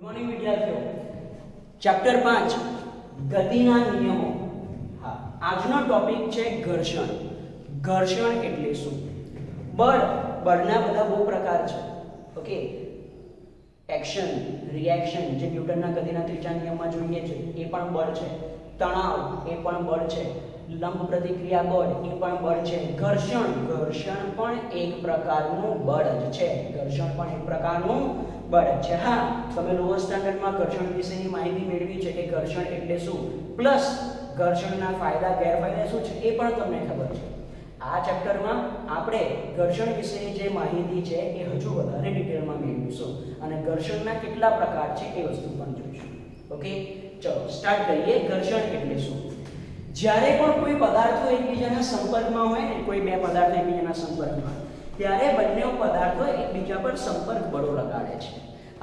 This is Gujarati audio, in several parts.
મોર્નિંગ વિદ્યાર્થીઓ, ચેપ્ટર 5 ગતિના નિયમો. હા, આજનો ટોપિક છે ઘર્ષણ. ઘર્ષણ એટલે શું? બળના બધા બહુ પ્રકાર છે. ઓકે, એક્શન, રિએક્શન જે ન્યૂટનના ગતિના ત્રીજા નિયમમાં જોઈએ છે એ પણ બળ છે. તણાવ એ પણ બળ છે. લંબ પ્રતિક્રિયા બળ એ પણ બળ છે. ઘર્ષણ પણ એક પ્રકારનું બળ જ છે. ઘર્ષણ પણ એક પ્રકારનું બળ છે. હા, તમે લોઅર સ્ટાન્ડર્ડમાં ઘર્ષણ વિશેની માહિતી મેળવી છે કે ઘર્ષણ એટલે શું, પ્લસ ઘર્ષણના ફાયદા ગેરફાયદા શું છે એ પણ તમને ખબર છે. આ ચેપ્ટરમાં આપણે ઘર્ષણ વિશેની જે માહિતી છે એ હજુ વધારે ડિટેલમાં મેળવીશું અને ઘર્ષણના કેટલા પ્રકાર છે એ વસ્તુ પણ જોઈશું. ઓકે, ચલો સ્ટાર્ટ કરીએ. ઘર્ષણ એટલે શું? જ્યારે પણ કોઈ પદાર્થો એકબીજાના સંપર્કમાં હોય ને, કોઈ બે પદાર્થો એકબીજાના સંપર્કમાં, ત્યારે બંને પદાર્થો એકબીજા પર સંપર્ક બળો લગાડે છે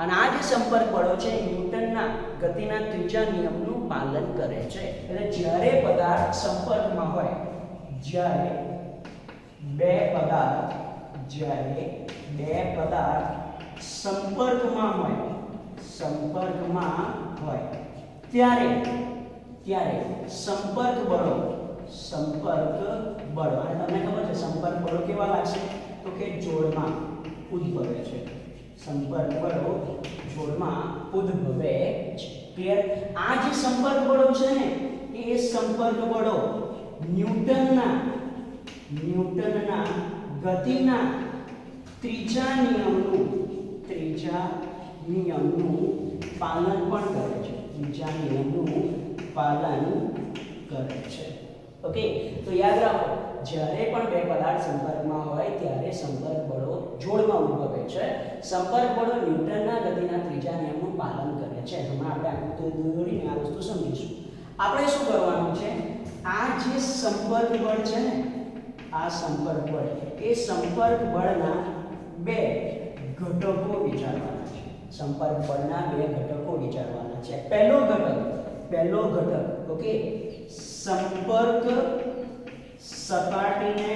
અને આ જે સંપર્ક બળો છે ન્યૂટનના ગતિના ત્રીજા નિયમનું પાલન કરે છે. એટલે જ્યારે પદાર્થ સંપર્કમાં હોય, જ્યારે બે પદાર્થ સંપર્કમાં હોય ત્યારે સંપર્ક બળો અને તમને ખબર છે સંપર્ક બળો કેવા લાગશે તો કે જોડમાં ઉદ્ભવે છે. સંપર્ક બળો જોડમાં ઉદ્ભવે છે. ક્લિયર? આ જે સંપર્ક બળો છે ને એ સંપર્ક બળો ન્યૂટનના ગતિના ત્રીજા નિયમનું પાલન પણ કરે છે. ત્રીજા નિયમનું પાલન કરે છે. ઓકે, તો યાદ રાખો, જ્યારે પણ બે પદાર્થ સંપર્કમાં હોય ત્યારે સંપર્ક બળો જોડમાં ઉદ્ભવે છે. સંપર્ક બળો ન્યૂટનના ગતિના ત્રીજા નિયમનું પાલન કરે છે. હમણાં આપણે આકૃતિ દોરીને આ વસ્તુ સમજીશું. આપણે શું કરવાનું છે, આ જે સંપર્ક બળ છે ને, આ સંપર્ક બળ, એ સંપર્ક બળના બે ઘટકો વિચારવાના છે. સંપર્ક બળના બે ઘટકો વિચારવાના છે. પહેલો ઘટક ઓકે, સંપર્ક સપાટીને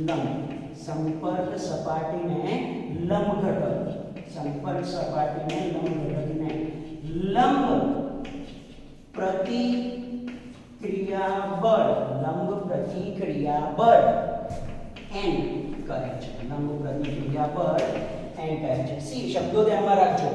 લંબ ઘટક. સંપર્ક સપાટીને લંબ પ્રતિક્રિયા બળ N કહે છે. લંબ પ્રતિક્રિયા બળ N કહે છે. સી શબ્દો ધ્યાનમાં રાખજો.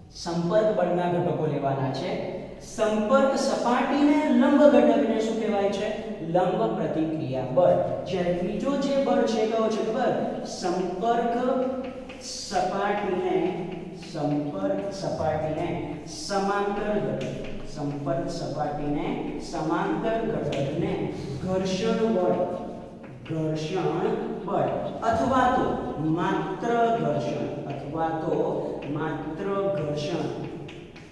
સંપર્ક બળના ઘટકો લેવાના છે. સંપર્ક સપાટીને લંબ ઘટકને શું કહેવાય છે? લંબ પ્રતિક્રિયા બળ. જ્યારે બીજો જે બળ છે કયો છે ખબર? સંપર્ક સપાટીને સમાંતર ઘટકને ઘર્ષણ બળ અથવા તો માત્ર ઘર્ષણ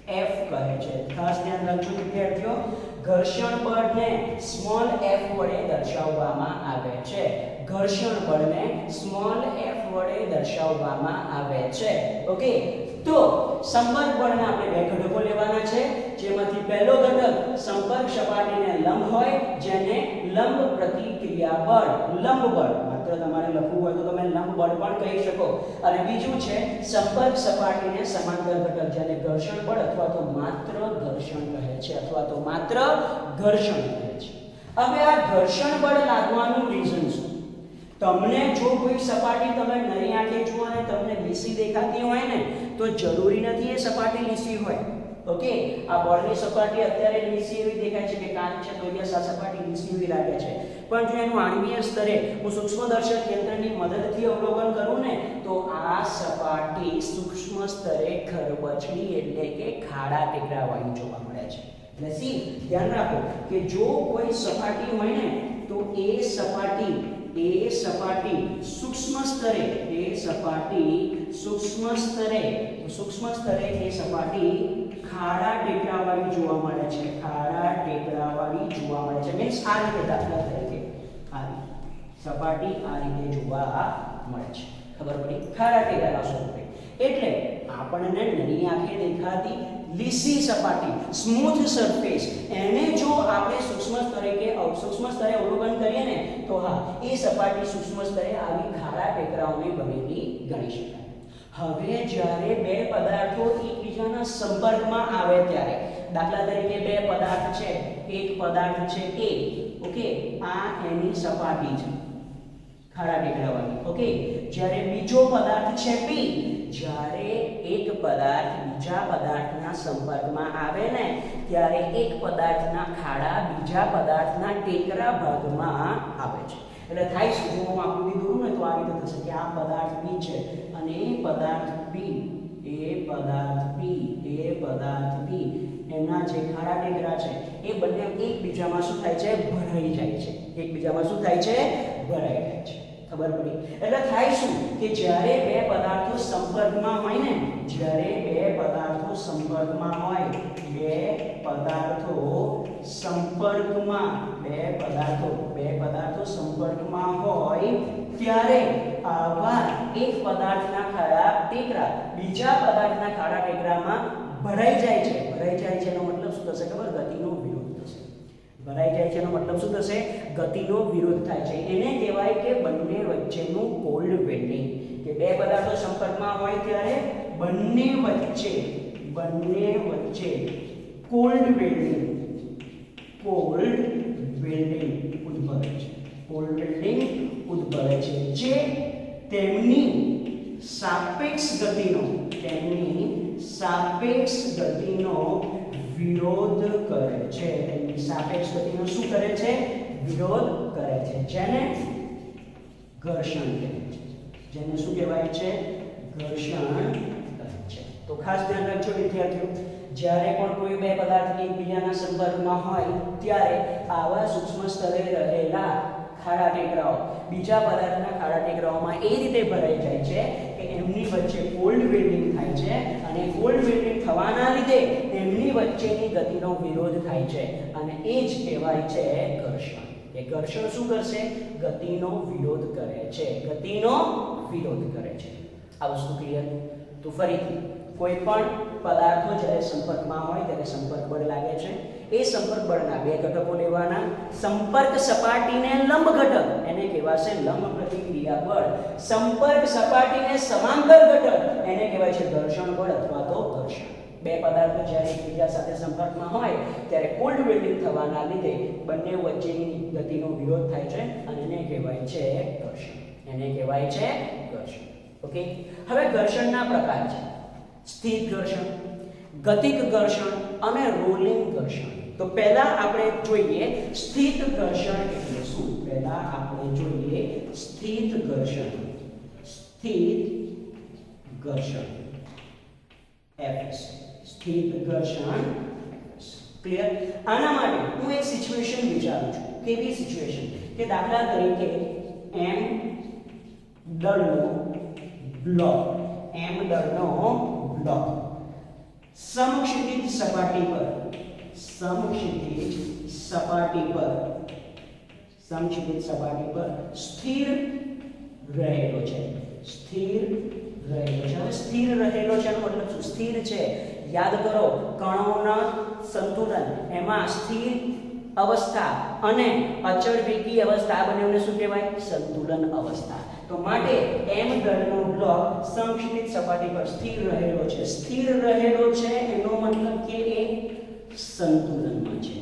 F કહે છે. ખાસ ધ્યાન રાખજો વિદ્યાર્થીઓ, ઘર્ષણ બળને સ્મોલ f વડે દર્શાવવામાં આવે છે. ઓકે, તો સંપર્ક બળના આપણે બે ઘટકો લેવાના છે, જેમાંથી પહેલો ઘટક સંપર્ક સપાટીને લંબ હોય, જેને લંબ પ્રતિક્રિયા બળ, લંબ બળ, માત્ર તમારે લખવું હોય તો તમે લંબ બળ પણ કહી શકો. અને બીજું છે સંપર્ક સપાટીને સમાંતર ઘટક, જેને ઘર્ષણ બળ અથવા તો માત્ર ઘર્ષણ કહે છે. હવે આ ઘર્ષણ બળ લાગવાનું રીઝન શું? તમને જો કોઈ સપાટી તમે નરી આંખે જુઓ અને તમને લીસી દેખાતી હોય ને, તો જરૂરી નથી એ સપાટી લીસી હોય. ઓકે, આ બળની સપાટી અત્યારે લીસી એવી દેખાય છે કે કાચ છે તો આ સપાટી લીસી એવી લાગે છે, પણ જો એનું આણ્વીય સ્તરે હું સૂક્ષ્મદર્શક યંત્રની મદદથી અવલોકન કરું ને, તો આ સપાટી સૂક્ષ્મ સ્તરે ખરબચડી એટલે કે ખાડા ટેકરાવાળી જોવા મળે છે. એટલે સી ધ્યાન રાખો કે જો કોઈ સપાટી હોય ને, તો એ સપાટી સૂક્ષ્મ સ્તરે એ સપાટી ખાડા ટેકરાવાળી જોવા મળે છે. મીન્સ આ રીતે, દાખલા તરીકે આ સપાટી આ રીતે જોવા મળે છે. ખબર પડી? ખાડા ટેકરાના સ્વરૂપે. એટલે આપણને નરી આંખે દેખાતી લીસી સપાટી, સ્મૂથ સરફેસ, એને જો આપણે સૂક્ષ્મ સ્તરે અવલોકન કરીએ ને, તો હા, એ સપાટી સૂક્ષ્મ સ્તરે આવી ખારા ટેકરાઓની બનેલી ગણી શકાય. હવે જ્યારે બે પદાર્થો એકબીજાના સંપર્કમાં આવે ત્યારે, દાખલા તરીકે બે પદાર્થ છે, એક પદાર્થ છે A, ઓકે, આ એની સપાટી છે ખારા ટેકરાવાળી, ઓકે. જ્યારે બીજો પદાર્થ છે B, જ્યારે એક પદાર્થ બીજા પદાર્થના સંપર્કમાં આવે ને ત્યારે એક પદાર્થના ખાડા બીજા પદાર્થના ટેકરા ભાગમાં આવે છે. એટલે થાય શું, જો હું આકૃતિ દોરું ને તો આ રીતે થશે કે આ પદાર્થ B છે અને એ પદાર્થ B એના જે ખાડા ટેકરા છે એ બંને એકબીજામાં શું થાય છે, ભરાઈ જાય છે. એકબીજામાં શું થાય છે, ભરાઈ જાય છે. ખબર પડી? એટલે થાય શું કે જ્યારે બે પદાર્થો સંપર્કમાં હોય ને, જ્યારે બે પદાર્થો સંપર્કમાં હોય, બે પદાર્થો સંપર્કમાં હોય ત્યારે આવા એક પદાર્થના ખાડા ટેકરા બીજા પદાર્થના ખાડા ટેકરામાં ભરાઈ જાય છે. ભરાઈ જાય છે એનો મતલબ શું થશે ખબર? ગતિનો વિરોધ થશે. ભરાઈ જાય છે એનો મતલબ શું થશે? ગતિનો વિરોધ થાય છે. એને કહેવાય કે બંને વચ્ચેનું કોલ્ડ વેલ્ડિંગ. કે બે પદાર્થો સંપર્કમાં હોય ત્યારે બંને વચ્ચે કોલ્ડ વેલ્ડિંગ ઉદ્ભવે છે. જે તેમની સાપેક્ષ ગતિનો વિરોધ કરે છે. તેમની સાપેક્ષ ગતિનો શું કરે છે? વિરોધ કરે છે. જેને ઘર્ષણ કહેવાય છે. જેને શું કહેવાય છે? ઘર્ષણ કહે છે. તો ખાસ ધ્યાન રાખજો વિદ્યાર્થીઓ, જ્યારે પણ કોઈ બે પદાર્થ એકબીજાના સંપર્કમાં હોય ત્યારે આવા સૂક્ષ્મ સ્તરે રહેલા ખાડા ટેકરાઓ બીજા પદાર્થના ખાડા ટેકરાઓમાં એ રીતે ભરાઈ જાય છે કે એમની વચ્ચે કોલ્ડ વેલ્ડિંગ થાય છે અને કોલ્ડ વેલ્ડિંગ થવાના લીધે તેમની વચ્ચેની ગતિનો વિરોધ થાય છે અને એ જ કહેવાય છે ઘર્ષણ. એ ઘર્ષણ શું કરશે? ગતિનો વિરોધ કરે છે. આ વસ્તુ ક્લિયર? તો ફરીથી, કોઈ પણ પદાર્થો જ્યારે સંપર્કમાં હોય ત્યારે સંપર્ક બળ લાગે છે. એ સંપર્ક બળના બે ઘટકો લેવાના. સંપર્ક સપાટીને લંબ ઘટક એને કહેવાશે લંબ પ્રતિક્રિયા બળ. સંપર્ક સપાટીને સમાંતર ઘટક એને કહેવાય છે ઘર્ષણ બળ અથવા તો ઘર્ષણ. બે પદાર્થો જ્યારે એકબીજા સાથે સંપર્કમાં હોય ત્યારે કોલ્ડ વેલ્ડિંગ થવાના લીધે બંને વચ્ચેની ગતિનો વિરોધ થાય છે અને એને કહેવાય છે ઘર્ષણ. ઓકે, હવે ઘર્ષણના પ્રકાર છે: સ્થિર ઘર્ષણ, ગતિક ઘર્ષણ અને રોલિંગ ઘર્ષણ. તો પહેલા આપણે જોઈએ સ્થિર ઘર્ષણ એટલે શું. સ્થિર ઘર્ષણ FS. સ્થિર ઘર્ષણ ક્લિયર? આના માટે હું એક સિચ્યુએશન વિચારું છું. કેવી સિચ્યુએશન? કે દાખલા તરીકે m દળનો બ્લોક સમક્ષિતિજ સપાટી પર સ્થિર રહેલો છે. હવે સ્થિર રહેલો છે એનો મતલબ શું? સ્થિર છે, યાદ કરો, કણોના સંતુલન એમાં સ્થિર અવસ્થા અને અચળ વેગી અવસ્થા બંનેને શું કહેવાય? સંતુલન અવસ્થા. તો માટે m દળનો બ્લોક સમક્ષિતિજ સપાટી પર સ્થિર રહેલો છે. સ્થિર રહેલો છે એનો મતલબ કે એ સંતુલનમાં છે.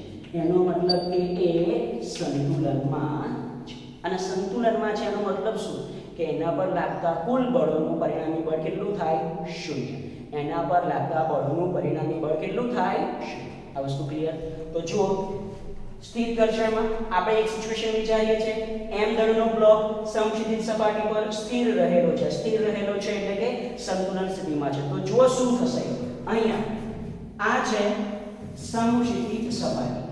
અને સંતુલનમાં છે એનો મતલબ શું? કે એના પર લાગતા કુલ બળોનું પરિણામી બળ કેટલું થાય? 0. એના પર લાગતા બળોનું પરિણામી બળ કેટલું થાય? 0. આ વસ્તુ ક્લિયર? તો જો સ્થિર ઘર્ષણમાં આપણે એક સિચ્યુએશન વિચારીએ છીએ. m દળનો બ્લોક સમક્ષિતિજ સપાટી પર સ્થિર રહેલો છે. એટલે કે સંતુલન સ્થિતિમાં છે. તો જો શું થશે? અહીંયા આ છે સમક્ષિતિજ સપાટી.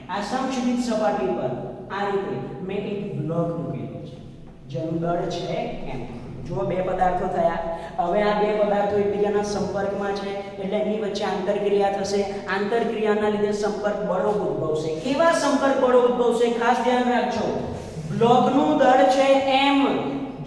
આ સમક્ષિતિજ સપાટી પર આ રીતે મેં એક બ્લોક મૂકેલો છે જેનું દળ છે m. જો બે પદાર્થો થયા. હવે આ બે પદાર્થો એકબીજાના સંપર્કમાં છે એટલે એની વચ્ચે આંતરક્રિયા થશે. આંતરક્રિયાના લીધે સંપર્ક બળો ઉદ્ભવશે. કેવા સંપર્ક બળો ઉદ્ભવશે? ખાસ ધ્યાન રાખજો. બ્લોકનું દળ છે m.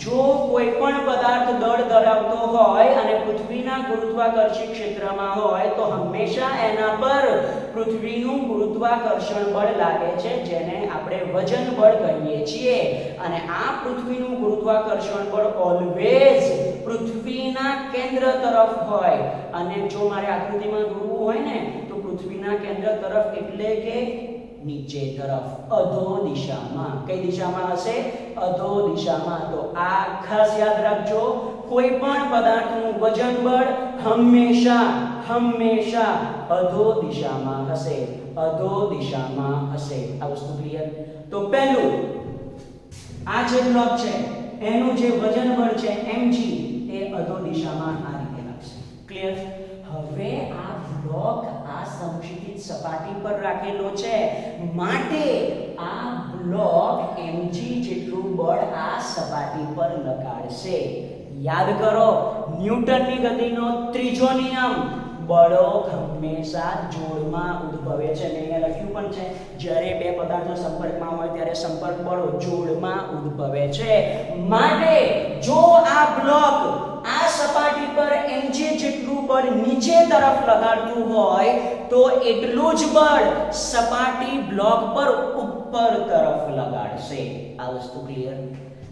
જો કોઈ પણ પદાર્થ દળ ધરાવતો હોય અને પૃથ્વીના ગુરુત્વાકર્ષી ક્ષેત્રમાં હોય તો હંમેશા એના પર પૃથ્વીનું ગુરુત્વાકર્ષણ બળ લાગે છે, જેને આપણે વજન બળ કહીએ છીએ. અને આ પૃથ્વીનું ગુરુત્વાકર્ષણ બળ ઓલવેઝ પૃથ્વીના કેન્દ્ર તરફ હોય. અને જો મારે આકૃતિમાં દોરવું હોય ને તો પૃથ્વીના કેન્દ્ર તરફ એટલે કે નીચે તરફ, અધો દિશામાં. કઈ દિશામાં હશે? અધો દિશામાં. તો આ ખાસ યાદ રાખજો, કોઈ પણ પદાર્થનું વજન બળ હંમેશા અધો દિશામાં હશે, અધો દિશામાં હશે. આ વસ્તુ ક્લિયર? તો પહેલું આ જે બ્લોક છે એનું જે વજન બળ છે mg એ અધો દિશામાં આ રીતે લાગશે. ક્લિયર? હવે આ બ્લોક આ સમક્ષિતિજ સપાટી પર રાખેલો છે, માટે આ બ્લોક mg જેટલું બળ આ સપાટી પર લગાડશે. યાદ કરો, ન્યૂટનની ગતિનો ત્રીજો નિયમ, બળો હંમેશા જોડમાં ઉદ્ભવે છે. મેં અહીંયા લખ્યું પણ છે, જ્યારે બે પદાર્થો સંપર્કમાં હોય ત્યારે સંપર્ક બળો જોડમાં ઉદ્ભવે છે. માટે જો આ બ્લોક આ સપાટી પર mg જેટલું બળ નીચે તરફ લગાડતું હોય તો એટલું જ બળ સપાટી બ્લોક પર ઉપર તરફ લગાડશે. આ વસ્તુ ક્લિયર?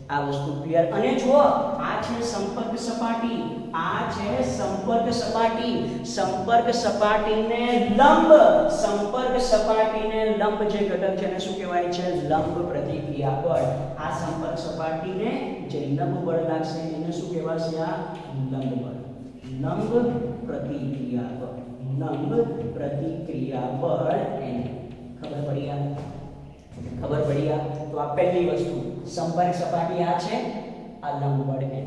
આ વસ્તુ ક્લિયર? અને જો આ છે સંપર્ક સપાટી, આ છે સંપર્ક સપાટી. સંપર્ક સપાટીને લંબ જે ઘટક છે એને શું કહેવાય છે? લંબ પ્રતિક્રિયા બળ. આ સંપર્ક સપાટીને જે લંબ બળ લાગશે એને શું કહેવાશે? આ લંબ બળ, લંબ પ્રતિક્રિયા બળ, લંબ પ્રતિક્રિયા બળ. એને ખબર પડી? ખબર પડી? તો આ પહેલી વસ્તુ, સંપર્ક સપાટી આ છે, આ લંબ બળ એને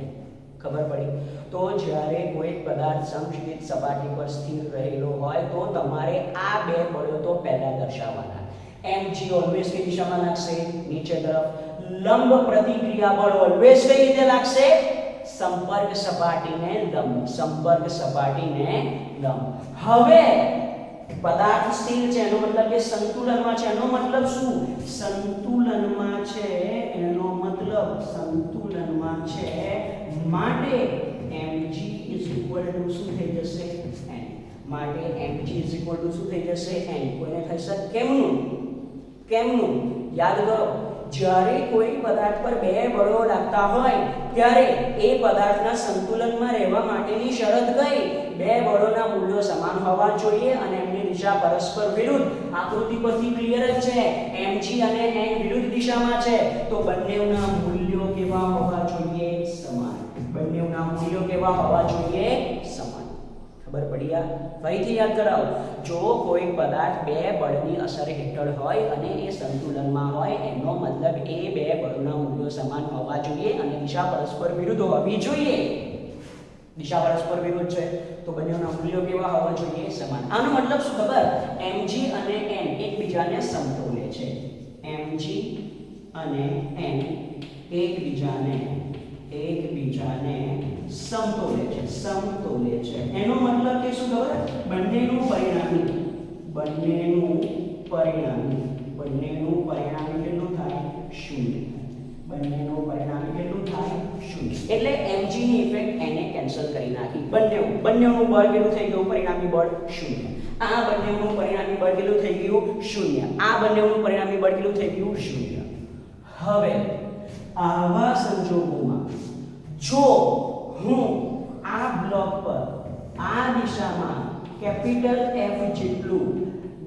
ખબર પડી. તો જ્યારે કોઈ પદાર્થ સમક્ષિતિજ સપાટી પર સ્થિર રહેલો હોય તો તમારે આ બે બળો તો પહેલા દર્શાવવાના. mg ઓલવેઝ કઈ દિશામાં લાગશે? નીચે તરફ. લંબ પ્રતિક્રિયા બળ ઓલવેઝ કઈ રીતે લાગશે? સંપર્ક સપાટીને લંબ, સંપર્ક સપાટીને લંબ. હવે પદાર્થ સ્થિર છે એનો મતલબ કે સંતુલનમાં છે. એનો મતલબ શું? સંતુલનમાં છે એનો મતલબ સંતુલનમાં છે, માટે mg શું થઈ જશે? n. માટે mg શું થઈ જશે? n. કોઈને થશે કેમનું? યાદ કરો, જ્યારે કોઈ પદાર્થ પર બે બળો લાગતા હોય ત્યારે એ પદાર્થના સંતુલનમાં રહેવા માટેની શરત કઈ? બે બળોના મૂલ્યો સમાન હોવા જોઈએ અને એમની દિશા પરસ્પર વિરુદ્ધ. આકૃતિ પરથી ક્લિયર જ છે, mg અને n વિરુદ્ધ દિશામાં છે, તો બંનેના મૂલ્યો કેવા હોવા જોઈએ? સમાન. બંનેના મૂલ્યો કેવા હોવા જોઈએ? સમાન. ખબર પડી? ફરીથી યાદ કરાવો, જો કોઈ પદાર્થ બે બળની અસર હેઠળ હોય અને એ સંતુલનમાં હોય એનો મતલબ એ બે બળોના મૂલ્યો સમાન હોવા જોઈએ અને દિશા પરસ્પર વિરુદ્ધ હોવી જોઈએ. દિશા પરસ્પર વિરુદ્ધ છે તો બંનેના મૂલ્યો કેવા હોવા જોઈએ? સમાન. આનો મતલબ શું ખબર? mg અને n એકબીજાને સમતોલે છે. mg અને n એકબીજાને સમતોલે છે. એનો મતલબ કે શું ખબર? બંનેનું પરિણામી કેટલું થાય? 0. બંનેનું પરિણામી કેટલું થાય? 0. એટલે mg ની ઇફેક્ટ એને કેન્સલ કરી નાખી. બંનેનું બળ કેટલું થઈ ગયું? પરિણામી બળ 0. આ બંનેનું પરિણામી બળ કેટલું થઈ ગયું? 0. આ બંનેનું પરિણામી બળ કેટલું થઈ ગયું? 0. હવે આવા સંજોગોમાં જો હું આ બ્લોક પર આ દિશામાં કેપિટલ F જેટલું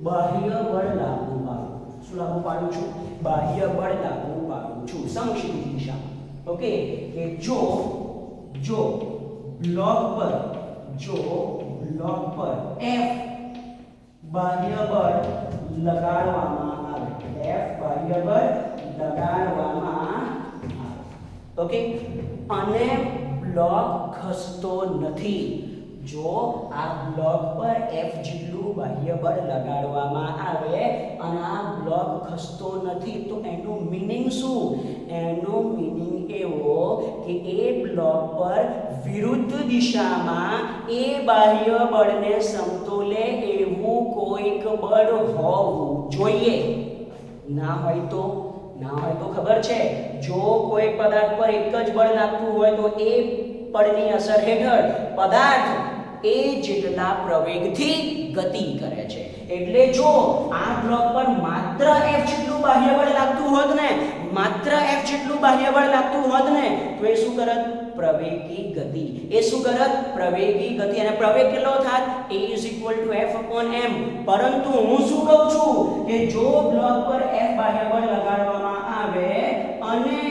બાહ્ય બળ લાગુ પાડું. શું લાગુ પાડું છું? બાહ્ય બળ લાગુ પાડું છું સમક્ષિતિજ દિશામાં. ઓકે, કે જો બ્લોક પર F બાહ્ય બળ લગાડવામાં આવે, ઓકે, અને બ્લોક ખસતો નથી. જો આ બ્લોક પર F જેટલું બાહ્ય બળ લગાડવામાં આવે અને આ બ્લોક ખસતો નથી તો એનું મીનિંગ શું? એનો મીનિંગ એવો કે એ બ્લોક પર વિરુદ્ધ દિશામાં એ બાહ્ય બળને સમતોલે એવું કોઈક બળ હોવું જોઈએ. ના હોય તો ના હોય તો ખબર છે, જો કોઈ પદાર્થ પર એક જ બળ લાગતું હોય તો એ બળની અસર હેઠળ પદાર્થ એ જેટલા પ્રવેગથી ગતિ કરે છે. એટલે જો આ બ્લોક પર માત્ર F જેટલું બાહ્ય બળ લાગતું હોત ને, માત્ર F જેટલું બાહ્ય બળ લાગતું હોત ને, તો એ શું કરત? પ્રવેગી ગતિ. એ શું કરત? પ્રવેગી ગતિ. અને પ્રવેગ કેટલો થાત? A = F/m. પરંતુ હું શું કહું છું કે જો બ્લોક પર F બાહ્ય બળ લગાડવામાં આવે અને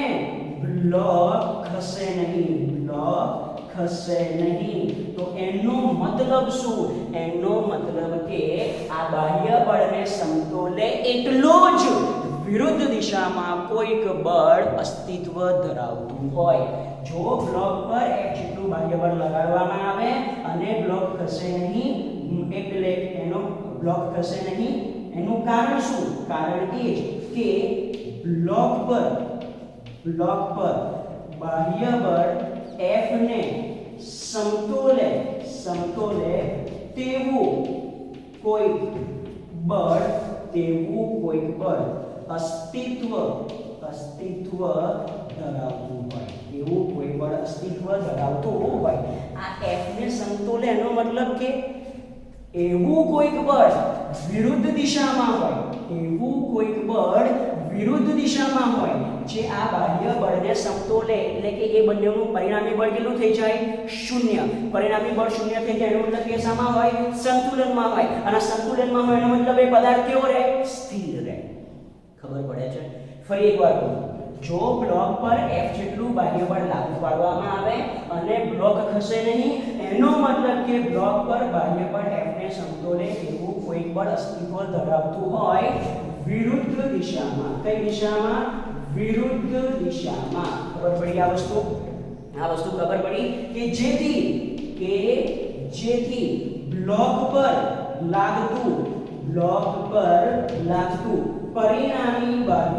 બ્લોક ખસે નહીં, બ્લોક ખસે નહીં, તો એનો મતલબ શું? એનો મતલબ કે આ બાહ્ય બળને સમતોલે એટલો જ વિરુદ્ધ દિશામાં કોઈક બળ અસ્તિત્વ ધરાવતું હોય. જો બ્લોક પર F જેટલું બાહ્ય બળ લગાડવામાં આવે અને બ્લોક ખસે નહીં, એટલે એનો બ્લોક ખસે નહીં, એનું કારણ શું? કારણ એ જ કે બ્લોક પર બાહ્ય બળ F ને સમતોલે તેવું કોઈક બળ અસ્તિત્વ ધરાવતું હોય, એવું કોઈ બળ અસ્તિત્વ ધરાવતું હોય. આ F ને સમતોલે એનો મતલબ કે એવું કોઈક બળ વિરુદ્ધ દિશામાં હોય, એવું કોઈક બળ વિરુદ્ધ દિશામાં હોય જે આ બાહ્ય બળને સમતોલે, એટલે કે એ બંનેનું પરિણામી બળ કેટલું થઈ જાય? 0. પરિણામી બળ 0 થઈ જાય એનો મતલબ કે શામાં હોય? સંતુલનમાં હોય. અને સંતુલનમાં હોય એનો મતલબ એ પદાર્થ કેવો રહે? સ્થિર રહે. ખબર પડે છે? ફરી એકવાર કહું, જો બ્લોક પર F જેટલું બાહ્ય બળ લાગુ પાડવામાં આવે અને બ્લોક ખસે નહીં, એનો મતલબ કે બ્લોક પર બાહ્ય બળ F ને સમતોલે એવું કોઈક બળ અસ્તિત્વ ધરાવતું હોય વિરુદ્ધ દિશામાં. કઈ દિશામાં? વિરુદ્ધ દિશામાં. ખબર પડી આ વસ્તુ ખબર પડી કે જેથી બ્લોક પર લાગતું પરિણામી બળ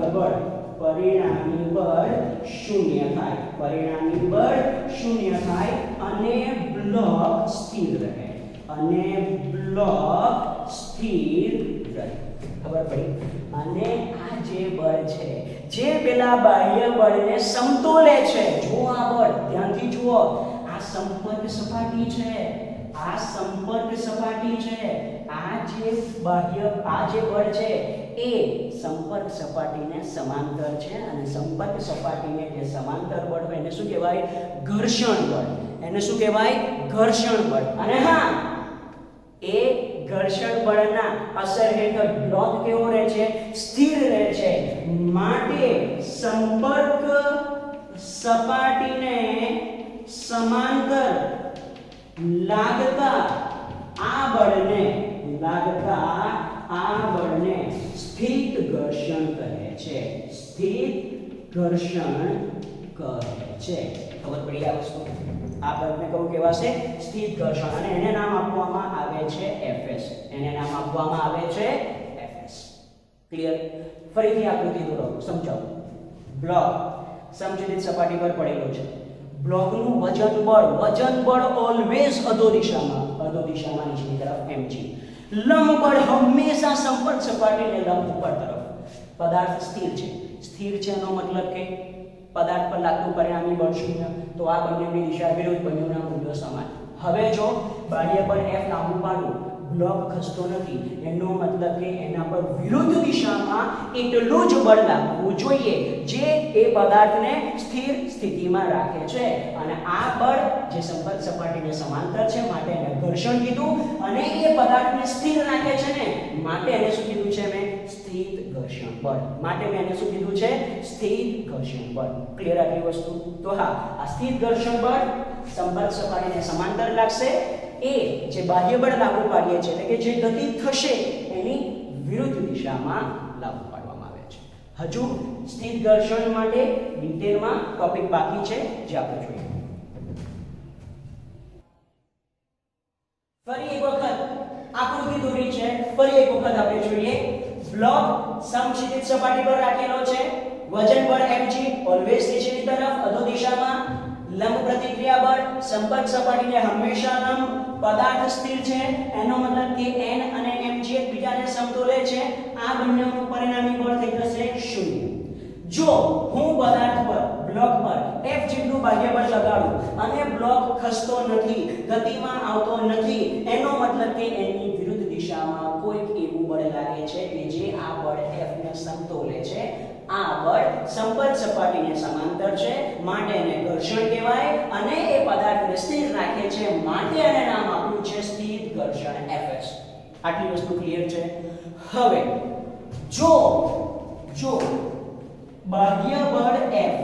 0 થાય અને બ્લોક સ્થિર રહે. ખબર પડી? અને આ જે બળ છે જે પેલા બાહ્ય બળને સમતોલે છે, જો આ બળ ધ્યાનથી જુઓ, આ સંપર્ક સપાટી છે, આ જે બળ છે એ સંપર્ક સપાટીને સમાંતર છે. અને સંપર્ક સપાટીને જે સમાંતર બળ હોય એને શું કહેવાય? ઘર્ષણ બળ. અને હા, એ ઘર્ષણ બળના અસર હેઠળ બ્લોક કેવો રહે છે? સ્થિર રહે છે. માટે સંપર્ક સપાટીને સમાંતર લાગતા આ બળને સ્થિત ઘર્ષણ કહે છે. ખબર પડી આ વસ્તુ? આ બળને કહું કહેવાશે સ્થિત ઘર્ષણ. અને એને નામ આપવામાં આવે છે Fs. ક્લિયર? ફરીથી આકૃતિ દોરો, સમજાવું. બ્લોક સમછેદિત સપાટી પર પડેલો છે. બ્લોકનું વજન બળ ઓલવેઝ અધો દિશામાં નીચેની તરફ mg. લંબ બળ હંમેશા સંપર્ક સપાટીને લંબ ઉપર તરફ. પદાર્થ સ્થિર છે એનો મતલબ કે પદાર્થ પર લાગતું પરિણામી બળ 0, તો આ બંનેની દિશા વિરુદ્ધ, બંનેના મૂલ્યો સમાન. હવે જો બાહ્ય બળ F લાગુ પાડું, બ્લોક ખસતો નથી, એનો મતલબ કે એના પર વિરુદ્ધ દિશામાં એટલું જ બળ લાગવું જોઈએ જે એ પદાર્થને સ્થિર સ્થિતિમાં રાખે છે. અને આ બળ જે સંપર્ક સપાટીને સમાંતર છે માટે એને ઘર્ષણ કીધું, અને એ પદાર્થને સ્થિર રાખે છે ને માટે એને શું કીધું છે? મેં સ્થિત ઘર્ષણ બળ. ક્લિયર આટલી વસ્તુ? તો હા, આ સ્થિત ઘર્ષણ બળ સંપર્ક સપાટીને સમાંતર લાગશે. એ જે બાહ્ય બળ લાગુ પાડીએ છે એટલે કે જે ગતિ થશે એની વિરુદ્ધ દિશામાં લાગુ પાડવામાં આવે છે. હજુ સ્થિત ઘર્ષણ માટે ડિટેલમાં ટોપિક બાકી છે જે આપણે જોઈએ. ફરી એક વખત આકૃતિ દોરી છે, ફરી એક વખત આપણે જોઈએ. બ્લોક સમક્ષિતિજ સપાટી પર રાખેલો છે, વજન બળ mg ઓલવેઝ નીચેની તરફ અધો દિશામાં, લંબ પ્રતિક્રિયા બળ સંપર્ક સપાટીને હંમેશા લંબ, પદાર્થ સ્થિર છે એનો મતલબ કે n અને mg એકબીજાને સમતોલે છે. આ બંનેનું પરિણામી બળ થઈ જશે 0. જો હું પદાર્થ પર બ્લોક પર F જેટલું બાહ્ય બળ લગાડું અને બ્લોક ખસતો નથી, ગતિમાં આવતો નથી, એનો મતલબ કે એની વિરુદ્ધ દિશામાં કોઈક એવું બળ લાગે છે કે જે આ બળ F ને સમતોલે છે. આ બળ સંપર્ક સપાટીને સમાંતર છે, માટે એને ઘર્ષણ કહેવાય અને એ પદાર્થને સ્થિર રાખે છે, માટે એને નામ આપ્યું છે સ્થિર ઘર્ષણ Fs. આટલી વસ્તુ ક્લિયર છે. હવે જો બાહ્ય બળ F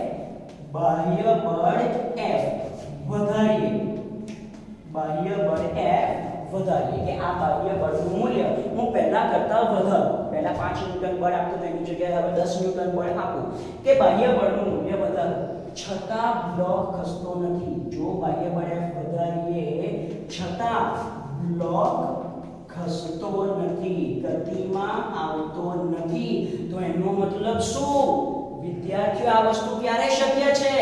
વધારીએ, કે આ બાહ્ય બળનું મૂલ્ય હું પહેલા કરતા વધારું, પહેલા 5 ન્યૂટન બળ આપતો તેની જગ્યાએ હવે 10 ન્યૂટન બળ આપું, કે બાહ્ય બળનું મૂલ્ય વધારું, છતાં બ્લોક ખસતો નથી. જો બાહ્ય બળ F વધારીએ છતાં બ્લોક ખસતો નથી, ગતિમાં આવતો નથી, તો એનો મતલબ શું? વિદ્યાર્થીઓ, આ વસ્તુ ક્યારે શક્ય છે?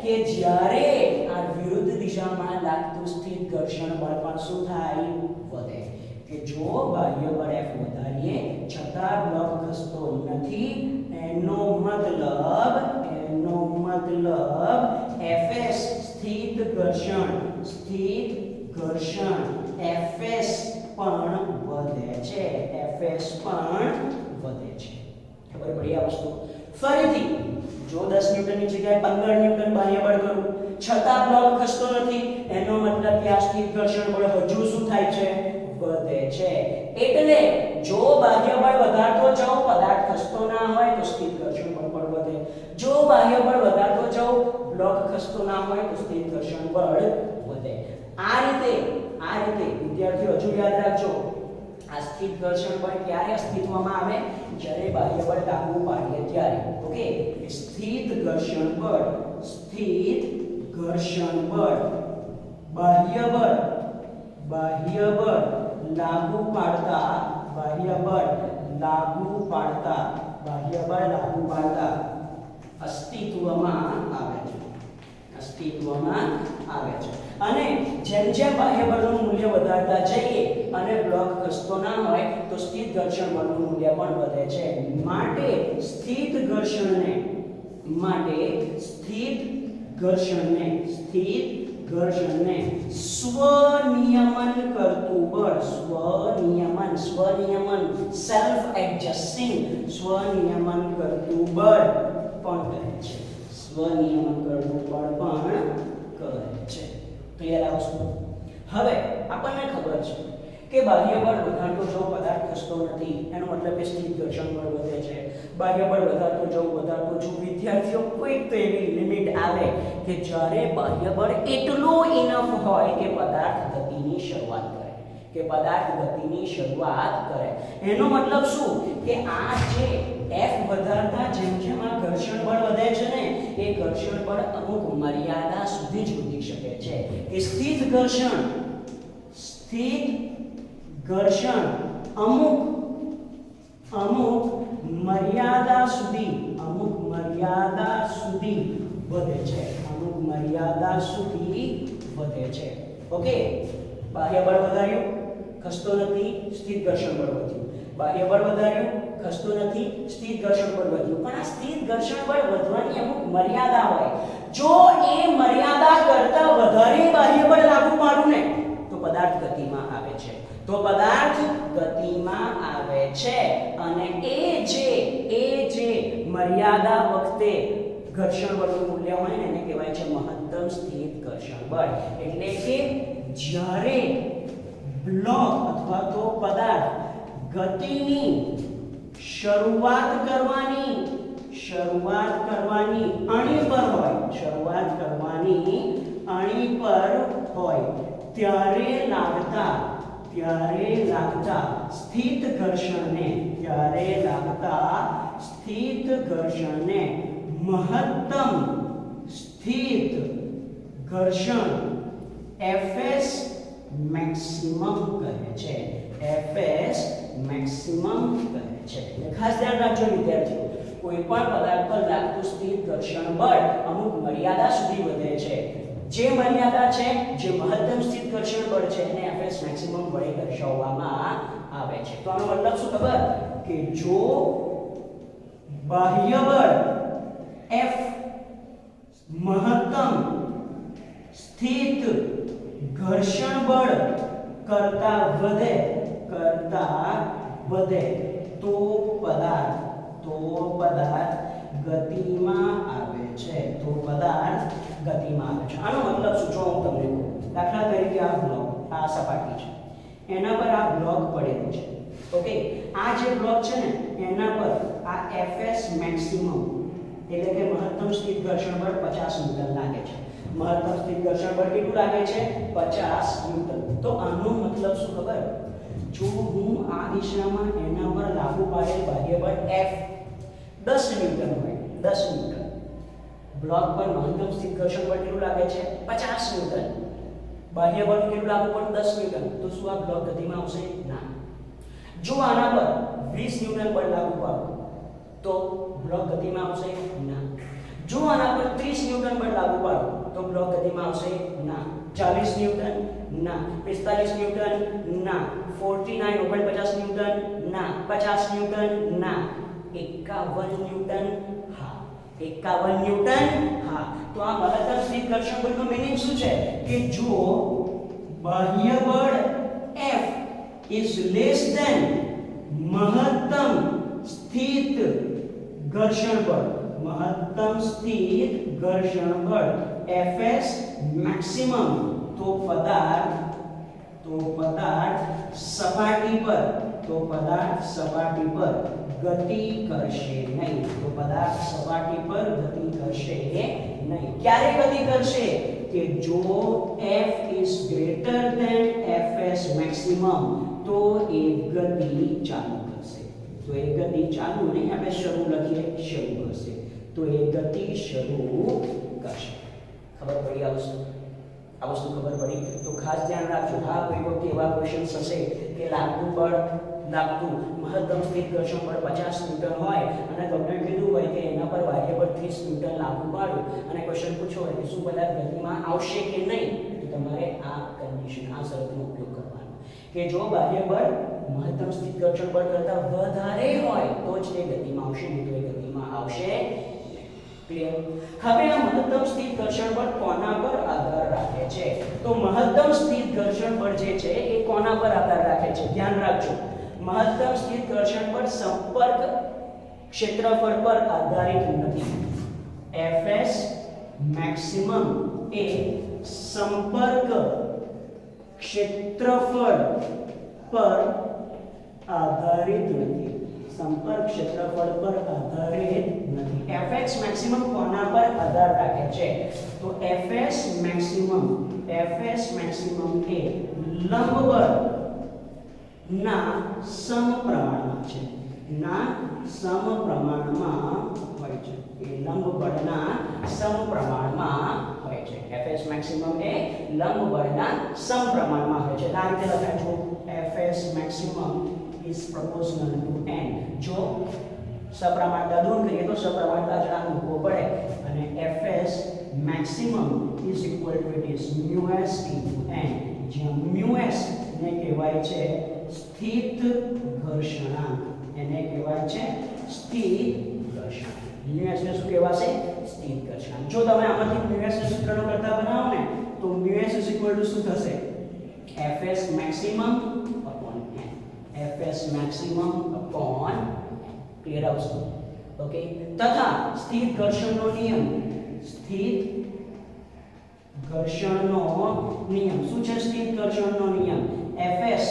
કે જ્યારે આ વિરુદ્ધ દિશામાં લાગતું સ્થિર ઘર્ષણ બળ પણ શું થાય? વધે. કે જો બાહ્ય બળ F વધારીએ છતાં બ્લોક ખસતો નથી, એનો મતલબ Fs સ્થિર ઘર્ષણ Fs પણ વધે છે. ખબર પડી આ વસ્તુ? ફરીથી જો 10 ન્યૂટનની જગ્યાએ 15 ન્યૂટન બાહ્ય બળ કરું છતાં બ્લોક ખસતો નથી, એનો મતલબ કે આ સ્થિર ઘર્ષણ બળ હજુ શું થાય છે? વધે છે. એટલે જો બાહ્ય બળ વધારતો જાઉં, પદાર્થ ખસતો ના હોય તો સ્થિર ઘર્ષણ બળ પણ વધે. જો બાહ્ય બળ વધારતો જાઉં, બ્લોક ખસતો ના હોય તો સ્થિર ઘર્ષણ બળ વધે. આ રીતે વિદ્યાર્થીઓ હજુ યાદ રાખજો, આ સ્થિર ઘર્ષણ બળ ક્યારે અસ્તિત્વમાં આવે? જ્યારે બાહ્ય બળ લાગુ પાડીએ ત્યારે. ઓકે, સ્થિર ઘર્ષણ બળ બાહ્ય બળ લાગુ પાડતા અસ્તિત્વમાં આવે છે. અને જેમ બાહ્ય બળનું મૂલ્ય વધારતા જઈએ અને બ્લોક ખસતો ના હોય તો સ્થિર ઘર્ષણ બળનું મૂલ્ય પણ વધે છે. માટે સ્થિર ઘર્ષણને સ્વનિયમન કરતું બળ, સેલ્ફ એડજસ્ટિંગ સ્વનિયમન કરતું બળ પણ કહે છે. ક્લિયર આ વસ્તુ? હવે આપણને ખબર છે કે બાહ્ય બળ વધારતો જો પદાર્થ ખસતો નથી, એનો મતલબ કે સ્થિર ઘર્ષણ બળ વધે છે. બાહ્ય બળ વધારતો જો વિદ્યાર્થીઓ કોઈક તો એવી લિમિટ આવે કે જ્યારે બાહ્ય બળ એટલું ઇનફ હોય કે પદાર્થ ગતિની શરૂઆત કરે. એનો મતલબ શું? કે આ જે F વધારતા જેમ આ ઘર્ષણ બળ વધે છે ને, એ ઘર્ષણ બળ અમુક મર્યાદા સુધી જ વધી શકે છે. કે સ્થિર ઘર્ષણ અમુક મર્યાદા સુધી વધે છે. ઓકે, બાહ્ય બળ વધાર્યું, ખસતો નથી, સ્થિર ઘર્ષણ બળ વધ્યું. બાહ્ય બળ વધાર્યું, ખસતો નથી, સ્થિર ઘર્ષણ બળ વધ્યું. પણ આ સ્થિર ઘર્ષણ બળ વધવાની અમુક મર્યાદા હોય. જો એ મર્યાદા કરતા વધારે બાહ્ય બળ લાગુ પાડું ને તો પદાર્થ ગતિમાં આવે છે. અને એ જે મર્યાદા વખતે ઘર્ષણ બળનું મૂલ્ય હોય ને એને કહેવાય છે મહત્તમ સ્થિર ઘર્ષણ બળ. એટલે કે જ્યારે બ્લોક અથવા તો પદાર્થ ગતિની શરૂઆત કરવાની અણી પર હોય ત્યારે લાગતા સ્થિત ઘર્ષણને મહત્તમ સ્થિત ઘર્ષણ Fs મેક્સિમમ કહે છે. ખાસ ધ્યાન રાખજો વિદ્યાર્થીઓ, કોઈ પણ પદાર્થ પર લાગતું સ્થિર ઘર્ષણ બળ અમુક મર્યાદા સુધી વધે છે. જે મર્યાદા છે, જે મહત્તમ સ્થિર ઘર્ષણ બળ છે એને Fs મેક્સિમમ વડે દર્શાવવામાં આવે છે. તો આનો મતલબ શું ખબર? કે જો બાહ્ય બળ F મહત્તમ સ્થિત ઘર્ષણ બળ કરતા વધે તો પદાર્થ ગતિમાં આવે છે. આનો મતલબ શું જો હું તમને કહું, દાખલા તરીકે આ બ્લોક, આ સપાટી છે, એના પર આ બ્લોક પડેલો છે. ઓકે, આ જે બ્લોક છે ને એના પર આ Fs મેક્સિમમ એટલે કે મહત્તમ સ્થિત ઘર્ષણ બળ 50 ન્યૂટન લાગે છે. મહત્તમ સ્થિત ઘર્ષણ બળ કેટલું લાગે છે? 50 ન્યૂટન. તો આનો મતલબ શું ખબર? જો હું આ દિશામાં એના પર લાગુ પાડેલ બાહ્ય બળ F 10 ન્યૂટન હોય, 10 ન્યૂટન, બ્લોક પર મહત્તમ સ્થિત ઘર્ષણ બળ કેટલું લાગે છે? 50 ન્યૂટન. બાહ્ય બળ કેટલું લાગુ પડે? 10 ન્યૂટન. તો શું આ બ્લોક ગતિમાં આવશે? ના. જો આના પર 20 ન્યૂટન બળ લાગુ પાડો તો બ્લોક ગતિમાં આવશે? ના. જો આના પર 30 ન્યૂટન બળ લાગુ પાડો તો બ્લોક ગતિમાં આવશે? ના. 40 ન્યૂટન? ના. 45 ન્યૂટન? ના. 49 49 ન્યૂટન? ના. 50 ન્યૂટન? ના. 51 ન્યૂટન? હા. 51 ન્યૂટન? હા. તો આ મહત્તમ સ્થિત ઘર્ષણ બળનો મીનિંગ શું છે કે જો બાહ્ય બળ F is less than મહત્તમ સ્થિત ઘર્ષણ બળ, મહત્તમ સ્થિત ઘર્ષણ બળ Fs maximum, તો પદાર્થ સપાટી પર ગતિ કરશે નહીં. ક્યારે ગતિ કરશે? કે જો F is greater than Fs maximum, તો એ ગતિ ચાલુ કરશે. તો એ ગતિ ચાલુ નહીં, આપણે શરૂ લખીએ, શરૂ કરશે. તો એ ગતિ શરૂ કરશે. ખબર પડી આ વસ્તુ ખબર પડી? તો ખાસ ધ્યાન રાખજો. હા, કોઈ વખતે એવા ક્વેશ્ચન્સ હશે કે લાગતું મહત્તમ સ્થિત ઘર્ષણ બળ 50 ન્યૂટન હોય અને તમને કીધું હોય કે એના પર બાહ્ય બળ 30 ન્યૂટન લાગુ પાડો અને ક્વેશ્ચન પૂછ્યો હોય કે શું પદાર્થ ગતિમાં આવશે કે નહીં, તો તમારે આ કન્ડિશન, આ શરતનો ઉપયોગ કરવાનો કે જો બાહ્ય બળ મહત્તમ સ્થિત ઘર્ષણ બળ કરતા વધારે હોય તો જ તે ગતિમાં આવશે, નહીં તો એ ગતિમાં આવશે. ક્લિયર? હવે આ મહત્તમ સ્થિત ઘર્ષણ બળ કોના પર આધાર રાખે છે? તો મહત્તમ સ્થિત ઘર્ષણ બળ જે છે એ કોના પર આધાર રાખે છે? ધ્યાન રાખજો. મહત્તમ સ્થિત ઘર્ષણ બળ સંપર્ક ક્ષેત્રફળ પર આધારિત નથી. Fs maximum એ સંપર્ક ક્ષેત્રફળ પર આધારિત નથી. Fx maximum કોના પર આધાર રાખે છે? તો Fs maximum એ લંબ બળ ના સમપ્રમાણમાં છે. હોય છે. એ લંબ બળના સમપ્રમાણમાં હોય છે. Fs maximum એ લંબ બળના સમપ્રમાણમાં હોય છે. આ રીતે લખાય છે Fs maximum is proportional to n. જો સપ્રમાણતા દૂર કરીએ તો સપ્રમાણતા અચળાંક મૂકવો પડે અને Fs maximum is equal to it is μs into n, જ્યાં μs ને કહેવાય છે સ્થિત ઘર્ષણાંક. એને કહેવાય છે સ્થિત ઘર્ષણાંક. μs ને શું કહેવાશે? સ્થિત ઘર્ષણાંક. જો તમે આમાંથી μs ને સૂત્રનો કરતા બનાવો ને તો μs is equal to શું થશે? Fs maximum upon n. Fs maximum upon n. Clear આવશે? ઓકે. તથા સ્થિત ઘર્ષણનો નિયમ, શું છે સ્થિત ઘર્ષણનો નિયમ? Fs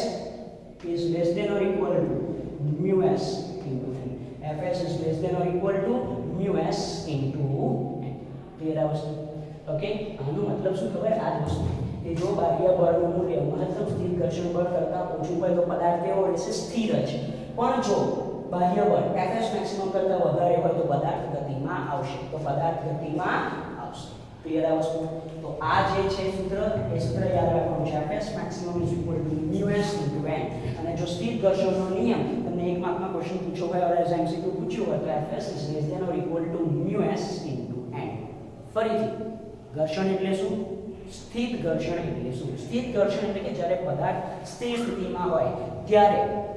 is less than or equal to μs into n. Fs is less than or equal to μs into n. Clear આવશે? ઓકે. આનો મતલબ શું ખબર? આ જ વસ્તુ કે જો બાહ્ય બળનું મૂલ્ય મહત્તમ સ્થિત ઘર્ષણ બળ કરતા ઓછું હોય તો પદાર્થ કેવો રહેશે? સ્થિર છે. પણ જો બાહ્ય બળ Fs maximum કરતા વધારે હોય તો પદાર્થ ગતિમાં આવશે. ક્લિયર આ વસ્તુ? તો આ જે છે સૂત્ર, એ સૂત્ર યાદ રાખવાનું છે. Fs maximum is equal to μs into n. અને જો સ્થિત ઘર્ષણનો નિયમ તમને એક માર્કમાં ક્વેશ્ચન પૂછ્યો હોય or MCQ પૂછ્યો હોય તો Fs is less than or equal to μs into n. ફરીથી ઘર્ષણ એટલે શું? સ્થિત ઘર્ષણ એટલે શું? સ્થિત ઘર્ષણ એટલે કે જ્યારે પદાર્થ સ્થિર સ્થિતિમાં હોય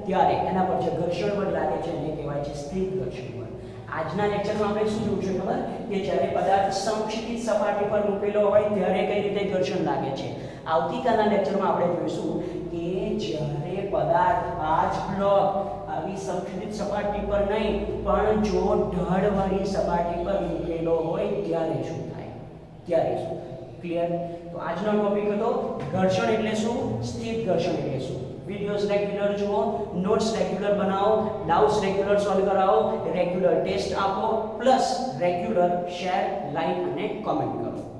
ત્યારે એના પર જે ઘર્ષણ બળ લાગે છે એને કહેવાય છે સ્થિત ઘર્ષણ બળ. આજના લેક્ચરમાં આપણે શું જોયું છે ખબર કે જ્યારે પદાર્થ સમક્ષિતિજ સપાટી પર મૂકેલો હોય ત્યારે કઈ રીતે ઘર્ષણ લાગે છે. આવતીકાલના લેક્ચરમાં આપણે જોઈશું કે જ્યારે પદાર્થ આ જ બ્લોક આવી સમક્ષિતિજ સપાટી પર નહીં પણ જો ઢળવાળી સપાટી પર મૂકેલો હોય ત્યારે શું થાય, ત્યારે શું. ક્લિયર? તો આજનો ટોપિક હતો ઘર્ષણ એટલે શું, સ્થિત ઘર્ષણ એટલે શું. વિડિયોઝ રેગ્યુલર જુઓ, નોટ્સ રેગ્યુલર બનાવો, ડાઉટ્સ રેગ્યુલર સોલ્વ કરાવો, રેગ્યુલર ટેસ્ટ આપો, પ્લસ રેગ્યુલર શેર, લાઈક અને કોમેન્ટ કરો.